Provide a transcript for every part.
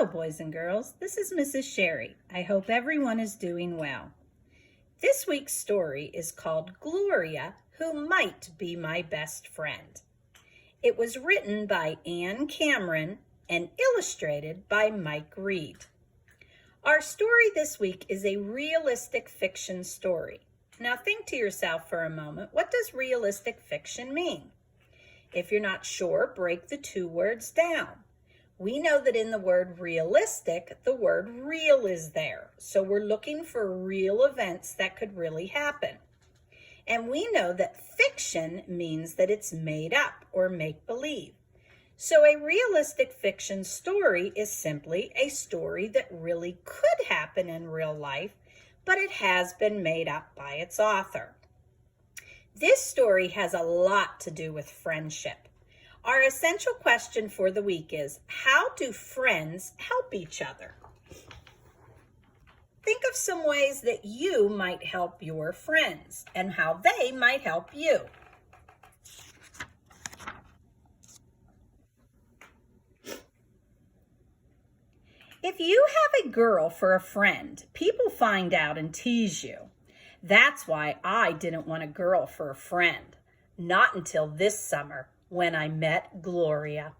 Hello, boys and girls. This is Mrs. Sherry. I hope everyone is doing well. This week's story is called Gloria, Who Might Be My Best Friend. It was written by Anne Cameron and illustrated by Mike Reed. Our story this week is a realistic fiction story. Now think to yourself for a moment, what does realistic fiction mean? If you're not sure, break the two words down. We know that in the word realistic, the word real is there. So we're looking for real events that could really happen. And we know that fiction means that it's made up or make-believe. So a realistic fiction story is simply a story that really could happen in real life, but it has been made up by its author. This story has a lot to do with friendship. Our essential question for the week is, how do friends help each other? Think of some ways that you might help your friends and how they might help you. If you have a girl for a friend, people find out and tease you. That's why I didn't want a girl for a friend. Not until this summer when I met Gloria.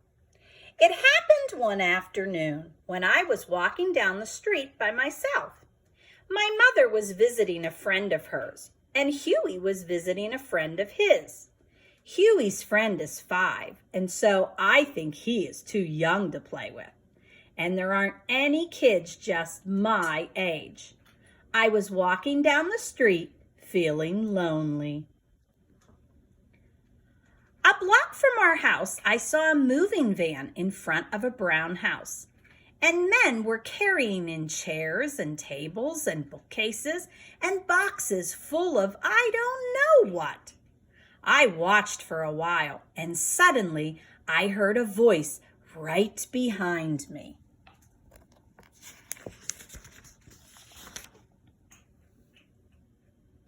It happened one afternoon when I was walking down the street by myself. My mother was visiting a friend of hers, and Huey was visiting a friend of his. Huey's friend is 5, and so I think he is too young to play with. And there aren't any kids just my age. I was walking down the street feeling lonely. A block from our house, I saw a moving van in front of a brown house. And men were carrying in chairs and tables and bookcases and boxes full of I don't know what. I watched for a while, and suddenly I heard a voice right behind me.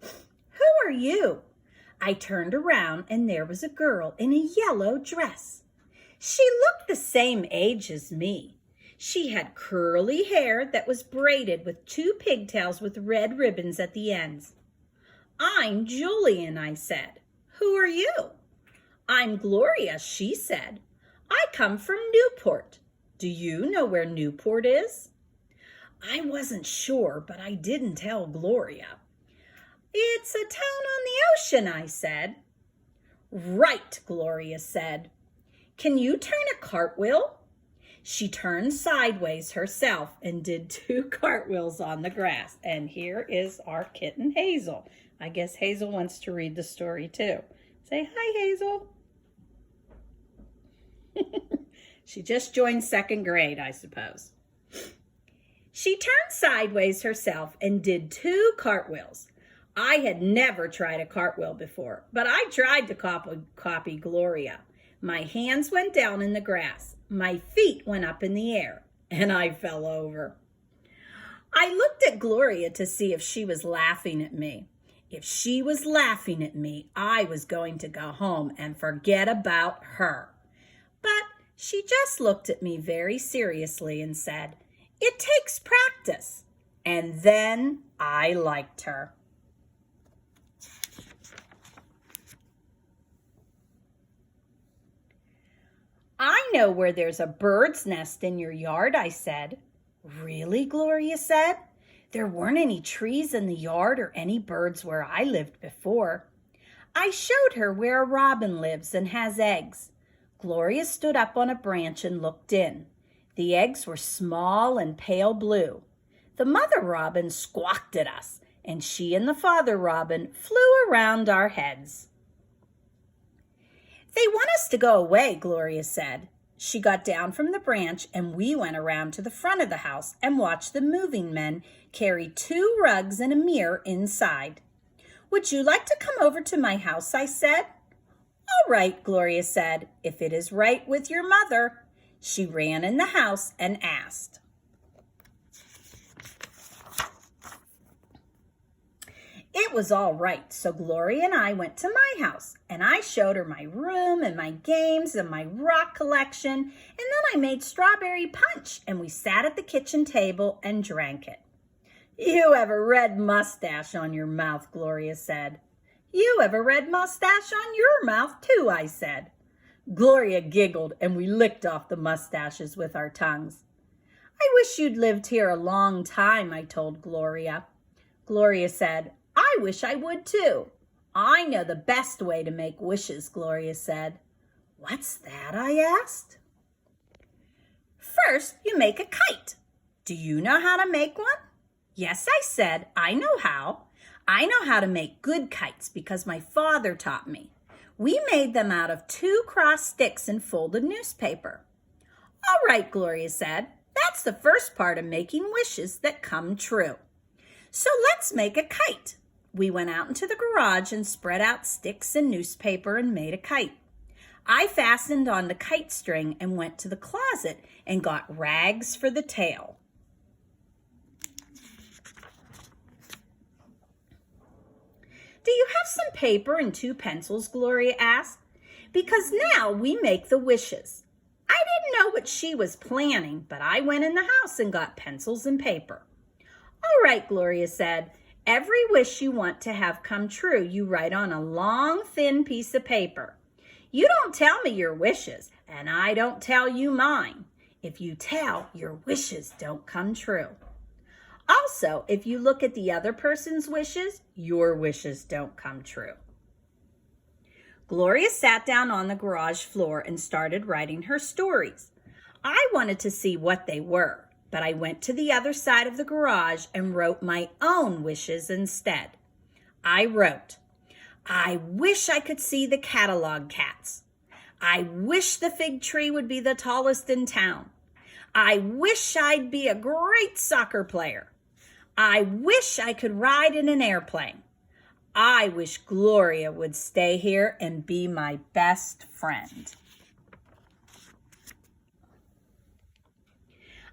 Who are you? I turned around and there was a girl in a yellow dress. She looked the same age as me. She had curly hair that was braided with 2 pigtails with red ribbons at the ends. I'm Julian, I said. Who are you? I'm Gloria, she said. I come from Newport. Do you know where Newport is? I wasn't sure, but I didn't tell Gloria. It's a town on the ocean, I said. Right, Gloria said. Can you turn a cartwheel? She turned sideways herself and did 2 cartwheels on the grass. And here is our kitten, Hazel. I guess Hazel wants to read the story too. Say hi, Hazel. She just joined 2nd grade, I suppose. She turned sideways herself and did 2 cartwheels. I had never tried a cartwheel before, but I tried to copy Gloria. My hands went down in the grass. My feet went up in the air, and I fell over. I looked at Gloria to see if she was laughing at me. If she was laughing at me, I was going to go home and forget about her. But she just looked at me very seriously and said, "It takes practice." And then I liked her. I know where there's a bird's nest in your yard, I said. Really, Gloria said. There weren't any trees in the yard or any birds where I lived before. I showed her where a robin lives and has eggs. Gloria stood up on a branch and looked in. The eggs were small and pale blue. The mother robin squawked at us, and she and the father robin flew around our heads. They want us to go away, Gloria said. She got down from the branch and we went around to the front of the house and watched the moving men carry 2 rugs and a mirror inside. Would you like to come over to my house, I said. All right, Gloria said, if it is right with your mother. She ran in the house and asked. It was all right, so Gloria and I went to my house, and I showed her my room and my games and my rock collection, and then I made strawberry punch, and we sat at the kitchen table and drank it. "You have a red mustache on your mouth," Gloria said. "You have a red mustache on your mouth, too," I said. Gloria giggled, and we licked off the mustaches with our tongues. "I wish you'd lived here a long time," I told Gloria. Gloria said, "I wish I would too." "I know the best way to make wishes," Gloria said. "What's that?" I asked. "First, you make a kite. Do you know how to make one?" "Yes," I said, "I know how. I know how to make good kites because my father taught me. We made them out of 2 cross sticks and folded newspaper." "All right," Gloria said. "That's the first part of making wishes that come true. So let's make a kite." We went out into the garage and spread out sticks and newspaper and made a kite. I fastened on the kite string and went to the closet and got rags for the tail. "Do you have some paper and 2 pencils?" Gloria asked. "Because now we make the wishes." I didn't know what she was planning, but I went in the house and got pencils and paper. "All right," Gloria said. "Every wish you want to have come true, you write on a long, thin piece of paper. You don't tell me your wishes, and I don't tell you mine. If you tell, your wishes don't come true. Also, if you look at the other person's wishes, your wishes don't come true." Gloria sat down on the garage floor and started writing her stories. I wanted to see what they were, but I went to the other side of the garage and wrote my own wishes instead. I wrote, "I wish I could see the catalog cats. I wish the fig tree would be the tallest in town. I wish I'd be a great soccer player. I wish I could ride in an airplane. I wish Gloria would stay here and be my best friend."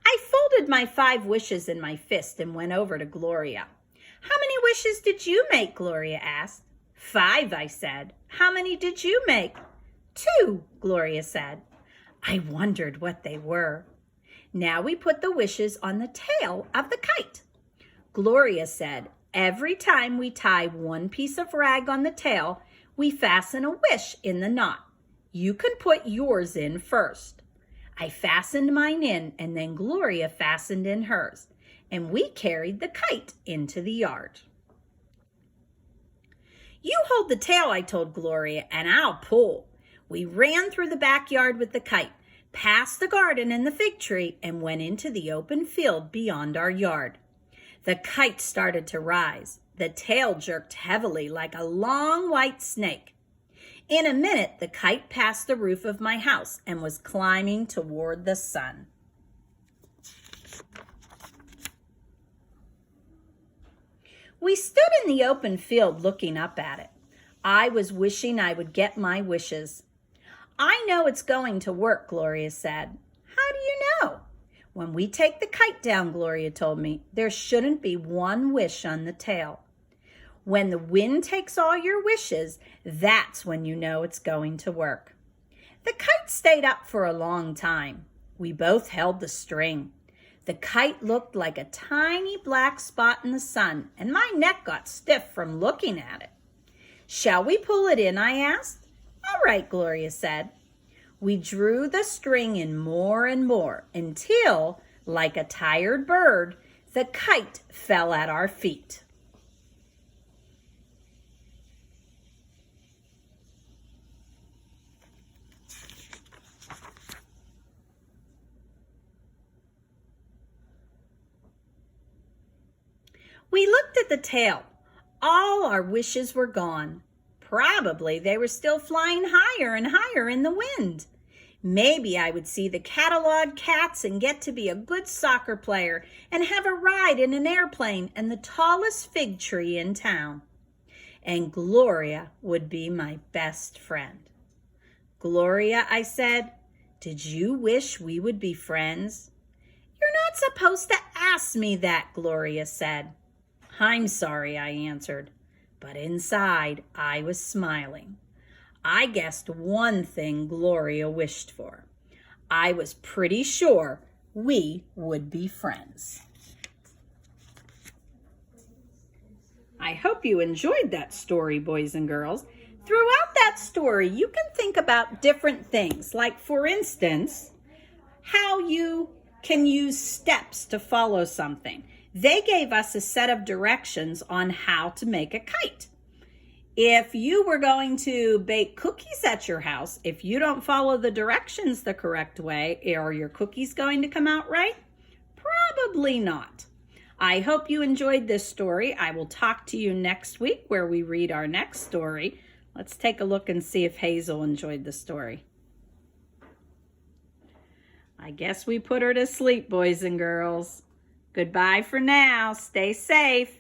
I folded my 5 wishes in my fist and went over to Gloria. "How many wishes did you make?" Gloria asked. 5, I said. "How many did you make?" 2, Gloria said. I wondered what they were. Now we put the wishes on the tail of the kite. Gloria said, "Every time we tie 1 piece of rag on the tail, we fasten a wish in the knot. You can put yours in first." I fastened mine in, and then Gloria fastened in hers, and we carried the kite into the yard. "You hold the tail," I told Gloria, "and I'll pull." We ran through the backyard with the kite, past the garden and the fig tree, and went into the open field beyond our yard. The kite started to rise. The tail jerked heavily like a long white snake. In a minute, the kite passed the roof of my house and was climbing toward the sun. We stood in the open field looking up at it. I was wishing I would get my wishes. "I know it's going to work," Gloria said. "How do you know?" "When we take the kite down," Gloria told me, "there shouldn't be 1 wish on the tail. When the wind takes all your wishes, that's when you know it's going to work." The kite stayed up for a long time. We both held the string. The kite looked like a tiny black spot in the sun, and my neck got stiff from looking at it. "Shall we pull it in?" I asked. "All right," Gloria said. We drew the string in more and more until, like a tired bird, the kite fell at our feet. We looked at the tail. All our wishes were gone. Probably they were still flying higher and higher in the wind. Maybe I would see the catalog cats and get to be a good soccer player and have a ride in an airplane and the tallest fig tree in town. And Gloria would be my best friend. "Gloria," I said, "did you wish we would be friends?" "You're not supposed to ask me that," Gloria said. "I'm sorry," I answered. but inside I was smiling. I guessed one thing Gloria wished for. I was pretty sure we would be friends. I hope you enjoyed that story, boys and girls. Throughout that story, you can think about different things, like, for instance, how you can use steps to follow something. They gave us a set of directions on how to make a kite. If you were going to bake cookies at your house, if you don't follow the directions the correct way, are your cookies going to come out right? Probably not. I hope you enjoyed this story. I will talk to you next week where we read our next story. Let's take a look and see if Hazel enjoyed the story. I guess we put her to sleep, boys and girls. Goodbye for now. Stay safe.